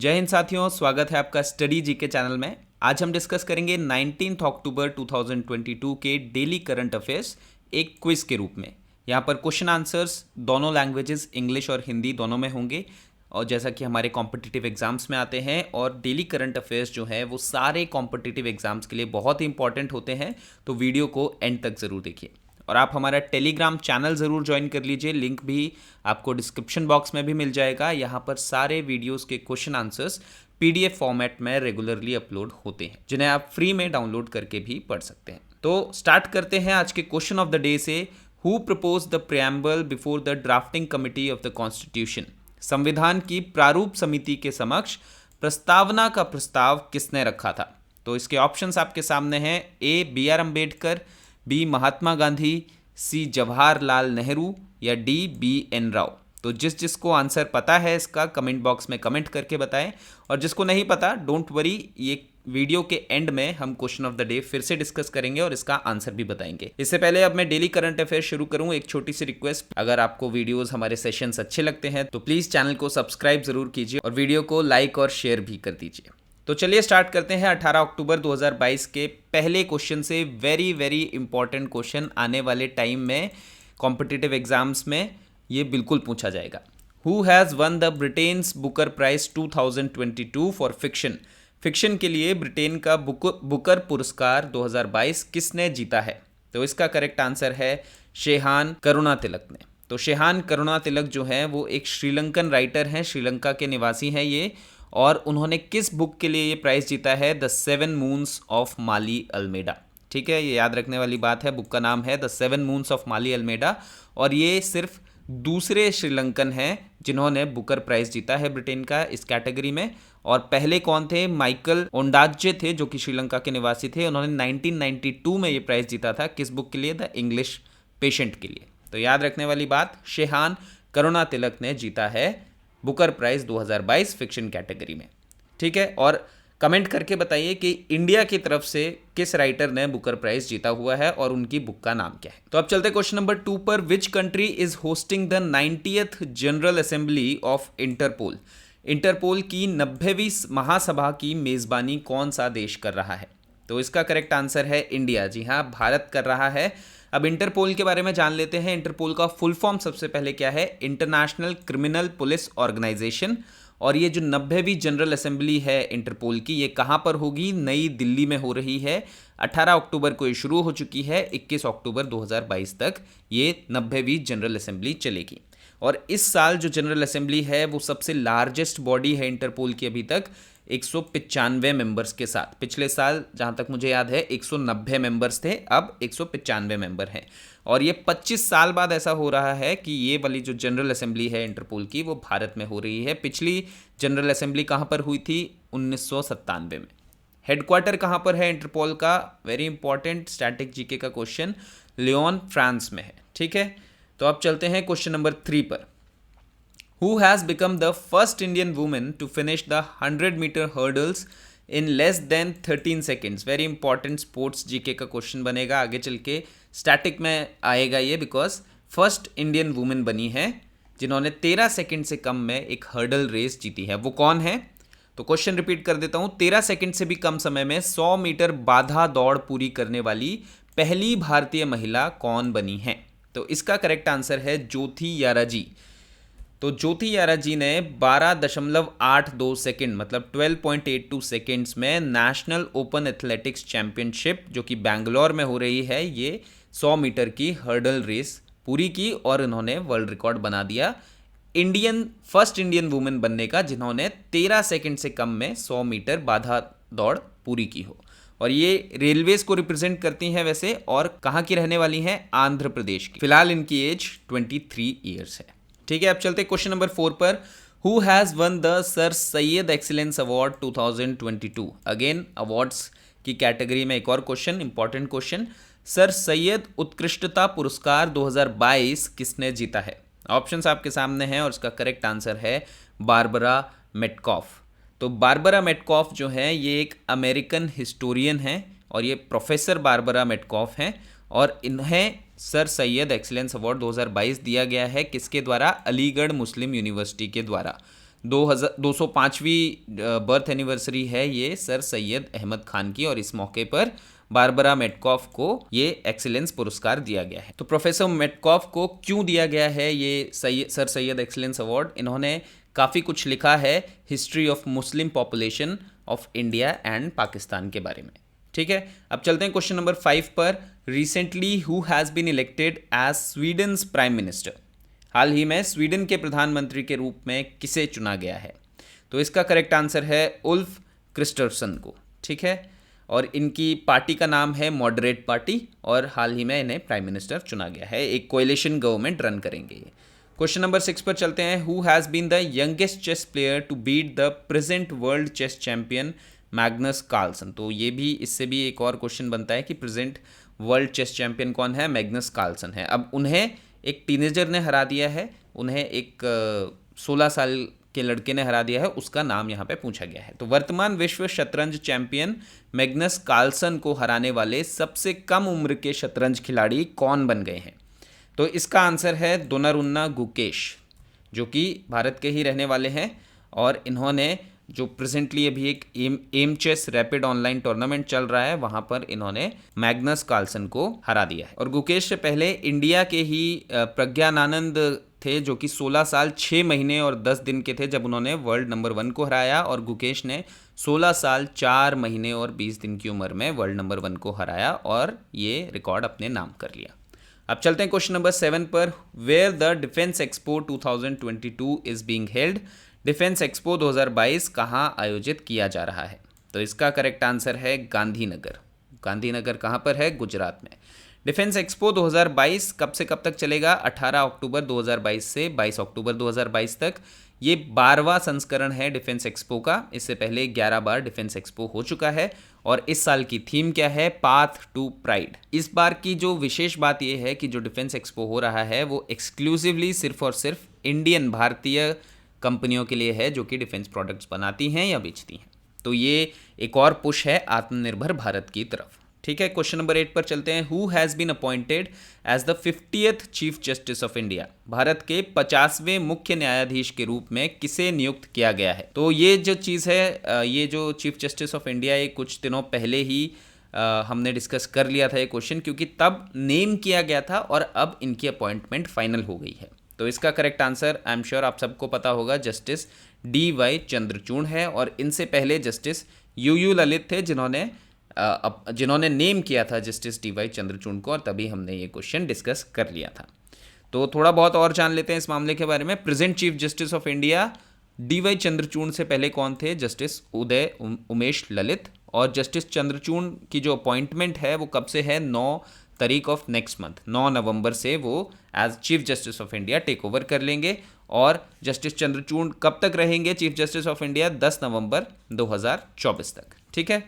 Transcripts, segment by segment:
जय हिंद साथियों, स्वागत है आपका स्टडी जी के चैनल में। आज हम डिस्कस करेंगे 19 अक्टूबर 2022 के डेली करंट अफेयर्स एक क्विज के रूप में। यहाँ पर क्वेश्चन आंसर्स दोनों लैंग्वेजेस इंग्लिश और हिंदी दोनों में होंगे, और जैसा कि हमारे कॉम्पिटिटिव एग्जाम्स में आते हैं, और डेली करंट अफेयर्स जो है वो सारे कॉम्पिटिटिव एग्जाम्स के लिए बहुत ही इंपॉर्टेंट होते हैं, तो वीडियो को एंड तक ज़रूर देखिए। और आप हमारा टेलीग्राम चैनल ज़रूर ज्वाइन कर लीजिए, लिंक भी आपको डिस्क्रिप्शन बॉक्स में भी मिल जाएगा। यहाँ पर सारे वीडियोस के क्वेश्चन आंसर्स पीडीएफ फॉर्मेट में रेगुलरली अपलोड होते हैं, जिन्हें आप फ्री में डाउनलोड करके भी पढ़ सकते हैं। तो स्टार्ट करते हैं आज के क्वेश्चन ऑफ द डे से। Who propose the preamble before the drafting committee of the constitution? संविधान की प्रारूप समिति के समक्ष प्रस्तावना का प्रस्ताव किसने रखा था? तो इसके ऑप्शंस आपके सामने हैं। A B R Ambedkar, B Mahatma Gandhi, C Jawaharlal Nehru, या डी बी एन राव। तो जिसको आंसर पता है इसका कमेंट बॉक्स में कमेंट करके बताएं, और जिसको नहीं पता डोंट वरी, ये वीडियो के एंड में हम क्वेश्चन ऑफ द डे फिर से डिस्कस करेंगे और इसका आंसर भी बताएंगे। इससे पहले अब मैं डेली करंट अफेयर शुरू करूं, एक छोटी सी रिक्वेस्ट, अगर आपको वीडियोस हमारे सेशंस अच्छे लगते हैं तो प्लीज चैनल को सब्सक्राइब जरूर कीजिए और वीडियो को लाइक और शेयर भी कर दीजिए। तो चलिए स्टार्ट करते हैं 18 अक्टूबर 2022 के पहले क्वेश्चन से। वेरी वेरी इंपॉर्टेंट क्वेश्चन, आने वाले टाइम में कॉम्पिटिटिव एग्जाम्स में ये बिल्कुल पूछा जाएगा। Who has won the Britain's Booker prize 2022 for fiction? Fiction के लिए ब्रिटेन का बुकर पुरस्कार 2022 किसने जीता है? तो इसका करेक्ट आंसर है शेहान करुणातिलक ने। तो शेहान करुणातिलक जो है वो एक श्रीलंकन राइटर हैं, श्रीलंका के निवासी हैं ये, और उन्होंने किस बुक के लिए ये प्राइज़ जीता है? The seven moons of Maali Almeida. ठीक है, ये याद रखने वाली बात है। बुक का नाम है the seven moons of Maali Almeida, और ये सिर्फ दूसरे श्रीलंकन हैं जिन्होंने बुकर प्राइज़ जीता है ब्रिटेन का इस कैटेगरी में। और पहले कौन थे? माइकल ओंडाजे थे, जो कि श्रीलंका के निवासी थे। उन्होंने 1992 में ये प्राइज़ जीता था। किस बुक के लिए? द इंग्लिश पेशेंट के लिए। तो याद रखने वाली बात, शेहान करुणातिलक ने जीता है बुकर प्राइज़ 2022 फिक्शन कैटेगरी में। ठीक है, और कमेंट करके बताइए कि इंडिया की तरफ से किस राइटर ने बुकर प्राइज जीता हुआ है और उनकी बुक का नाम क्या है। तो अब चलते क्वेश्चन नंबर 2 पर। Which country is hosting the 90th general assembly of Interpol? Interpol की 90वीं महासभा की मेजबानी कौन सा देश कर रहा है? तो इसका करेक्ट आंसर है इंडिया। जी हाँ, भारत कर रहा है। अब इंटरपोल के बारे में जान लेते हैं। इंटरपोल का फुल फॉर्म सबसे पहले क्या है? International criminal police organisation. और ये जो 90वीं जनरल असेंबली है इंटरपोल की, ये कहाँ पर होगी? नई दिल्ली में हो रही है। 18 अक्टूबर को ये शुरू हो चुकी है, 21 अक्टूबर 2022 तक ये 90वीं जनरल असेंबली चलेगी। और इस साल जो जनरल असेंबली है वो सबसे लार्जेस्ट बॉडी है इंटरपोल की अभी तक, 195 मेंबर्स के साथ। पिछले साल जहाँ तक मुझे याद है 190 मेंबर्स थे, अब 195 मेंबर हैं। और ये 25 साल बाद ऐसा हो रहा है कि ये वाली जो जनरल असेंबली है इंटरपोल की वो भारत में हो रही है। पिछली जनरल असेंबली कहाँ पर हुई थी? 1997 में। हेडक्वार्टर कहाँ पर है इंटरपोल का? वेरी इंपॉर्टेंट स्टैटिक जीके का क्वेश्चन, लियोन फ्रांस में है। ठीक है, तो अब चलते हैं क्वेश्चन नंबर 3 पर। Who has become the first Indian woman to finish the 100-meter hurdles in less than 13 seconds? Very important sports GK का क्वेश्चन बनेगा, आगे चल के स्टैटिक में आएगा ये, बिकॉज फर्स्ट इंडियन वुमेन बनी है जिन्होंने 13 सेकंड से कम में एक हर्डल रेस जीती है। वो कौन है? तो क्वेश्चन रिपीट कर देता हूँ। 13 सेकंड से भी कम समय में 100 मीटर बाधा दौड़ पूरी करने वाली पहली भारतीय महिला कौन बनी है? तो इसका करेक्ट आंसर है ज्योति यारा जी। तो ज्योति यारा जी ने 12.82 सेकेंड, मतलब 12.82 सेकेंड्स में नेशनल ओपन एथलेटिक्स चैंपियनशिप जो कि बैंगलोर में हो रही है, ये 100 मीटर की हर्डल रेस पूरी की, और इन्होंने वर्ल्ड रिकॉर्ड बना दिया फर्स्ट इंडियन वुमेन बनने का जिन्होंने 13 सेकेंड से कम में 100 मीटर बाधा दौड़ पूरी की हो। और ये रेलवेज को रिप्रेजेंट करती हैं वैसे, और कहाँ की रहने वाली हैं? आंध्र प्रदेश की। फिलहाल इनकी एज 23 ईयर्स है। ठीक है, अब चलते क्वेश्चन नंबर 4 पर। Who has won the sir Syed excellence award 2022? Again awards की कैटेगरी में एक और question, important question. Sir Syed उत्कृष्टता पुरस्कार 2022 किसने जीता है? ऑप्शंस आपके सामने हैं, और इसका करेक्ट आंसर है बारबरा मेटकॉफ। तो बारबरा मेटकॉफ जो है ये एक अमेरिकन हिस्टोरियन है, और ये प्रोफेसर बारबरा मेटकॉफ हैं, और इन्हें सर सैयद एक्सीलेंस अवार्ड 2022 दिया गया है। किसके द्वारा? अलीगढ़ मुस्लिम यूनिवर्सिटी के द्वारा। 205वीं बर्थ एनिवर्सरी है ये सर सैयद अहमद खान की, और इस मौके पर बारबरा मेटकॉफ को ये एक्सीलेंस पुरस्कार दिया गया है। तो प्रोफेसर मेटकॉफ को क्यों दिया गया है ये सर सैयद एक्सीलेंस अवार्ड? इन्होंने काफ़ी कुछ लिखा है history of Muslim population of India and Pakistan के बारे में। ठीक है, अब चलते हैं क्वेश्चन नंबर 5 पर। Recently who has been elected as Sweden's prime minister? हाल ही में स्वीडन के प्रधानमंत्री के रूप में किसे चुना गया है? तो इसका करेक्ट आंसर है उल्फ क्रिस्टर्सन को। ठीक है, और इनकी पार्टी का नाम है मॉडरेट पार्टी, और हाल ही में इन्हें प्राइम मिनिस्टर चुना गया है। एक कोएलिशन गवर्नमेंट रन करेंगे ये। क्वेश्चन नंबर 6 पर चलते हैं। Who has been the youngest chess player to beat the present world chess champion Magnus Carlsen? तो ये भी, इससे भी एक और क्वेश्चन बनता है कि प्रेजेंट वर्ल्ड चेस चैंपियन कौन है? मैग्नस कार्लसन है। अब उन्हें एक टीनेजर ने हरा दिया है, उन्हें एक 16 साल के लड़के ने हरा दिया है, उसका नाम यहाँ पे पूछा गया है। तो वर्तमान विश्व शतरंज चैंपियन मैग्नस कार्लसन को हराने वाले सबसे कम उम्र के शतरंज खिलाड़ी कौन बन गए हैं? तो इसका आंसर है दोनारुन्ना गुकेश, जो कि भारत के ही रहने वाले हैं, और इन्होंने जो प्रेजेंटली अभी एक Aimchess rapid online tournament चल रहा है, वहाँ पर इन्होंने मैग्नस कार्लसन को हरा दिया है। और गुकेश से पहले इंडिया के ही प्रज्ञानानंद थे, जो कि 16 साल 6 महीने और 10 दिन के थे जब उन्होंने वर्ल्ड नंबर 1 को हराया, और गुकेश ने 16 साल 4 महीने और 20 दिन की उम्र में वर्ल्ड नंबर 1 को हराया और ये रिकॉर्ड अपने नाम कर लिया। अब चलते हैं क्वेश्चन नंबर 7 पर। Where the defence expo 2022 is being held? Defence expo 2022 कहाँ आयोजित किया जा रहा है? तो इसका करेक्ट आंसर है गांधीनगर। गांधीनगर कहाँ पर है? गुजरात में। डिफेंस एक्सपो 2022 कब से कब तक चलेगा? 18 अक्टूबर 2022 से 22 अक्टूबर 2022 तक। ये 12वां संस्करण है डिफेंस एक्सपो का। इससे पहले 11 बार डिफेंस एक्सपो हो चुका है, और इस साल की थीम क्या है? Path to pride. इस बार की जो विशेष बात यह है कि जो डिफेंस एक्सपो हो रहा है वो एक्सक्लूसिवली सिर्फ और सिर्फ इंडियन, भारतीय कंपनियों के लिए है जो कि डिफेंस प्रोडक्ट्स बनाती हैं या बेचती हैं। तो ये एक और पुश है आत्मनिर्भर भारत की तरफ। ठीक है, क्वेश्चन नंबर 8 पर चलते हैं। Who has been appointed as the 50th chief justice of India? भारत के 50वें मुख्य न्यायाधीश के रूप में किसे नियुक्त किया गया है? तो ये जो चीज़ है, ये जो चीफ जस्टिस ऑफ इंडिया, ये कुछ दिनों पहले ही हमने डिस्कस कर लिया था ये क्वेश्चन, क्योंकि तब नेम किया गया था और अब इनकी अपॉइंटमेंट फाइनल हो गई है। तो इसका correct answer I am sure आप सबको पता होगा, जस्टिस DY चंद्रचूड़ है, और इनसे पहले जस्टिस UU ललित थे जिन्होंने नेम किया था जस्टिस DY चंद्रचूड़ को, और तभी हमने ये क्वेश्चन डिस्कस कर लिया था। तो थोड़ा बहुत और जान लेते हैं इस मामले के बारे में। Present chief justice of India DY Chandrachud से पहले कौन थे? जस्टिस उदय उमेश ललित। और जस्टिस चंद्रचूड़ की जो अपॉइंटमेंट है वो कब से है? 9 तारीख ऑफ नेक्स्ट मंथ, 9 नवंबर से वो as chief justice of India take over कर लेंगे। और जस्टिस चंद्रचूड़ कब तक रहेंगे चीफ जस्टिस ऑफ इंडिया? 10 नवंबर 2024 तक। ठीक है,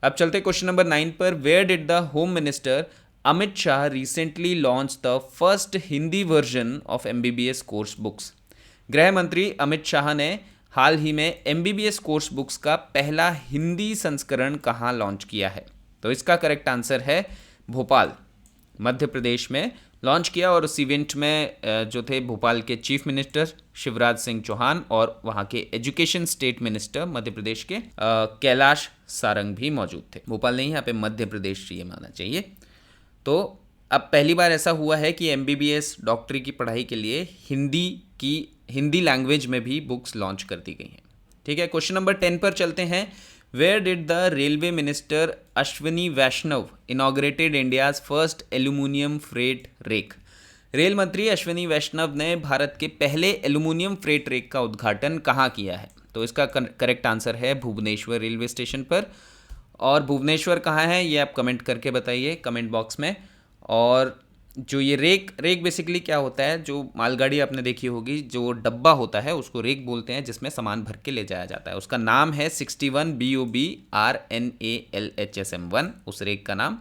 अब चलते क्वेश्चन नंबर 9 पर। Where did the home minister Amit Shah recently launch the first Hindi version of MBBS course books? गृह मंत्री अमित शाह ने हाल ही में MBBS कोर्स बुक्स का पहला हिंदी संस्करण कहाँ लॉन्च किया है? तो इसका करेक्ट आंसर है भोपाल, मध्य प्रदेश में लॉन्च किया। और उस इवेंट में जो थे भोपाल के चीफ मिनिस्टर शिवराज सिंह चौहान और वहाँ के education state minister Madhya Pradesh के कैलाश सारंग भी मौजूद थे। भोपाल नहीं, यहाँ पे मध्य प्रदेश ये माना चाहिए। तो अब पहली बार ऐसा हुआ है कि MBBS डॉक्टरी की पढ़ाई के लिए हिंदी लैंग्वेज में भी बुक्स लॉन्च कर दी गई हैं। ठीक है, क्वेश्चन नंबर 10 पर चलते हैं। Where did the railway minister Ashwini Vaishnaw inaugurated India's first aluminium freight rake? Rail मंत्री अश्विनी वैष्णव ने भारत के पहले एल्यूमिनियम फ्रेट रेक का उद्घाटन कहाँ किया है? तो इसका करेक्ट आंसर है भुवनेश्वर रेलवे स्टेशन पर। और भुवनेश्वर कहाँ है ये आप कमेंट करके बताइए कमेंट बॉक्स में। और जो ये रेक बेसिकली क्या होता है? जो मालगाड़ी आपने देखी होगी, जो डब्बा होता है उसको रेक बोलते हैं, जिसमें सामान भर के ले जाया जाता है। उसका नाम है 61 BOB RNALHSM1, उस रेक का नाम।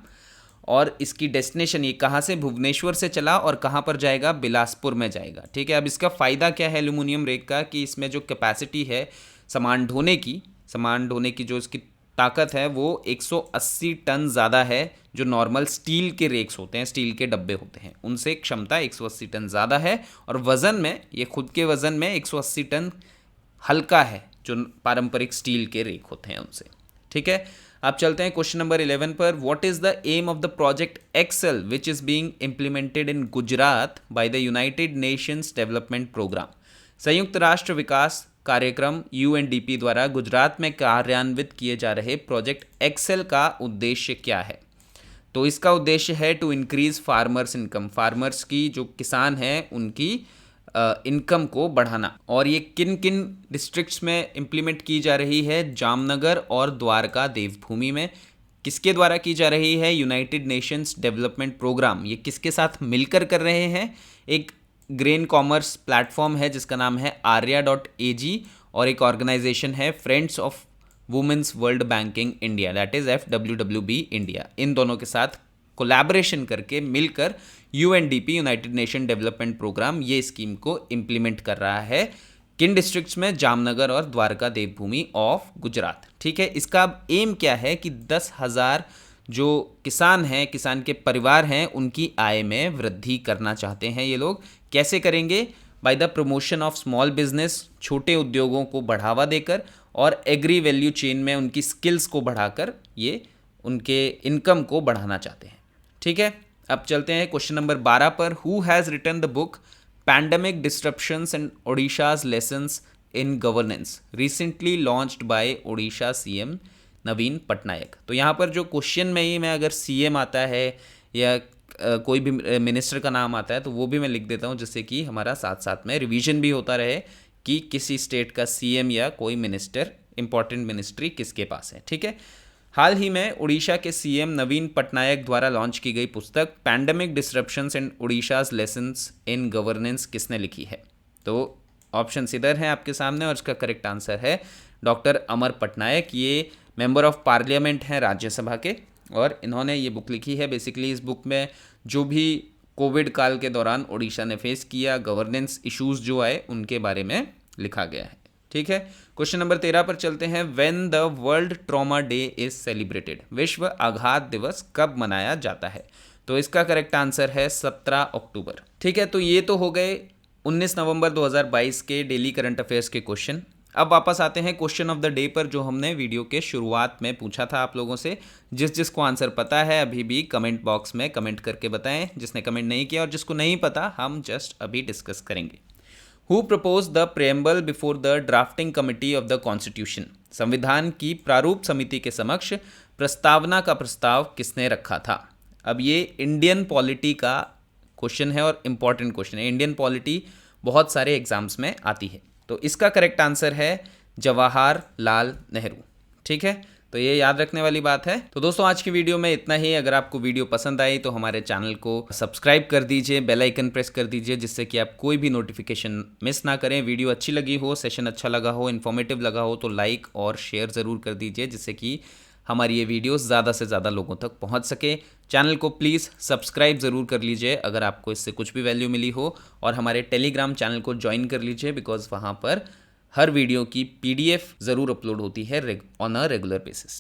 और इसकी डेस्टिनेशन ये कहाँ से? भुवनेश्वर से चला और कहाँ पर जाएगा? बिलासपुर में जाएगा। ठीक है, अब इसका फ़ायदा क्या है एल्यूमिनियम रेक का? कि इसमें जो कैपेसिटी है सामान ढोने की जो इसकी ताकत है वो 180 टन ज़्यादा है। जो नॉर्मल स्टील के रेक्स होते हैं, स्टील के डब्बे होते हैं, उनसे क्षमता 180 टन ज़्यादा है। और वज़न में, ये खुद के वज़न में 180 टन हल्का है जो पारंपरिक स्टील के रेक होते हैं उनसे। ठीक है, अब चलते हैं क्वेश्चन नंबर 11 पर। What is the aim of the project Excel which is being implemented in Gujarat by the United Nations development programme? संयुक्त राष्ट्र विकास कार्यक्रम यूएनडीपी द्वारा गुजरात में कार्यान्वित किए जा रहे प्रोजेक्ट एक्सेल का उद्देश्य क्या है? तो इसका उद्देश्य है to increase farmers income, farmers की जो किसान हैं उनकी इनकम को बढ़ाना। और ये किन किन डिस्ट्रिक्ट्स में इम्प्लीमेंट की जा रही है? जामनगर और द्वारका देवभूमि में। किसके द्वारा की जा रही है? United Nations development programme. ये किसके साथ मिलकर कर रहे हैं? एक ग्रेन कॉमर्स प्लेटफॉर्म है जिसका नाम है arya.ag और एक ऑर्गेनाइजेशन है friends of women's world banking India, that is FWWB India. इन दोनों के साथ कोलैबोरेशन करके मिलकर UNDP, United Nation Development programme, ये स्कीम को इम्प्लीमेंट कर रहा है। किन डिस्ट्रिक्ट्स में? जामनगर और द्वारका देवभूमि ऑफ गुजरात। ठीक है, इसका एम क्या है कि 10,000 जो किसान हैं, किसान के परिवार हैं, उनकी आय में वृद्धि करना चाहते हैं ये लोग। कैसे करेंगे? By the promotion of small business, छोटे उद्योगों को बढ़ावा देकर, और एग्री वैल्यू चेन में उनकी स्किल्स को बढ़ाकर ये उनके इनकम को बढ़ाना चाहते हैं। ठीक है, अब चलते हैं क्वेश्चन नंबर 12 पर। Who has written the book pandemic disruptions and Odisha's lessons in governance, recently launched by Odisha CM Naveen Patnaik? तो यहाँ पर जो क्वेश्चन में ही मैं अगर सीएम आता है या कोई भी मिनिस्टर का नाम आता है तो वो भी मैं लिख देता हूँ, जिससे कि हमारा साथ साथ में रिवीजन भी होता रहे कि किसी स्टेट का सीएम या कोई मिनिस्टर, इंपॉर्टेंट मिनिस्ट्री किसके पास है। ठीक है, हाल ही में उड़ीसा के सीएम नवीन पटनायक द्वारा लॉन्च की गई पुस्तक pandemic disruptions and Odisha's lessons in governance किसने लिखी है? तो ऑप्शंस इधर हैं आपके सामने और इसका करेक्ट आंसर है डॉक्टर अमर पटनायक। ये मेंबर ऑफ पार्लियामेंट हैं राज्यसभा के और इन्होंने ये बुक लिखी है। बेसिकली इस बुक में जो भी कोविड काल के दौरान उड़ीसा ने फेस किया, गवर्नेंस इश्यूज जो आए, उनके बारे में लिखा गया है। ठीक है, क्वेश्चन नंबर 13 पर चलते हैं। When the world trauma day is celebrated, विश्व आघात दिवस कब मनाया जाता है? तो इसका करेक्ट आंसर है 17 अक्टूबर। ठीक है, तो ये तो हो गए 19 नवंबर 2022 के डेली करंट अफेयर्स के क्वेश्चन। अब वापस आते हैं क्वेश्चन ऑफ द डे पर, जो हमने वीडियो के शुरुआत में पूछा था आप लोगों से। जिसको आंसर पता है अभी भी कमेंट बॉक्स में कमेंट करके बताएं। जिसने कमेंट नहीं किया और जिसको नहीं पता, हम जस्ट अभी डिस्कस करेंगे। Who propose the preamble before the drafting committee of the constitution, संविधान की प्रारूप समिति के समक्ष प्रस्तावना का प्रस्ताव किसने रखा था? अब ये इंडियन पॉलिटी का क्वेश्चन है और इम्पॉर्टेंट क्वेश्चन है। इंडियन पॉलिटी बहुत सारे एग्जाम्स में आती है, तो इसका करेक्ट आंसर है जवाहरलाल नेहरू। ठीक है, तो ये याद रखने वाली बात है। तो दोस्तों आज की वीडियो में इतना ही। अगर आपको वीडियो पसंद आई तो हमारे चैनल को सब्सक्राइब कर दीजिए, बेल आइकन प्रेस कर दीजिए, जिससे कि आप कोई भी नोटिफिकेशन मिस ना करें। वीडियो अच्छी लगी हो, सेशन अच्छा लगा हो, इन्फॉर्मेटिव लगा हो तो लाइक और शेयर ज़रूर कर दीजिए, जिससे कि हमारी ये वीडियोस ज़्यादा से ज़्यादा लोगों तक पहुंच सके। चैनल को प्लीज़ सब्सक्राइब ज़रूर कर लीजिए अगर आपको इससे कुछ भी वैल्यू मिली हो, और हमारे टेलीग्राम चैनल को ज्वाइन कर लीजिए, बिकॉज वहाँ पर हर वीडियो की PDF ज़रूर अपलोड होती है ऑन अ रेगुलर बेसिस।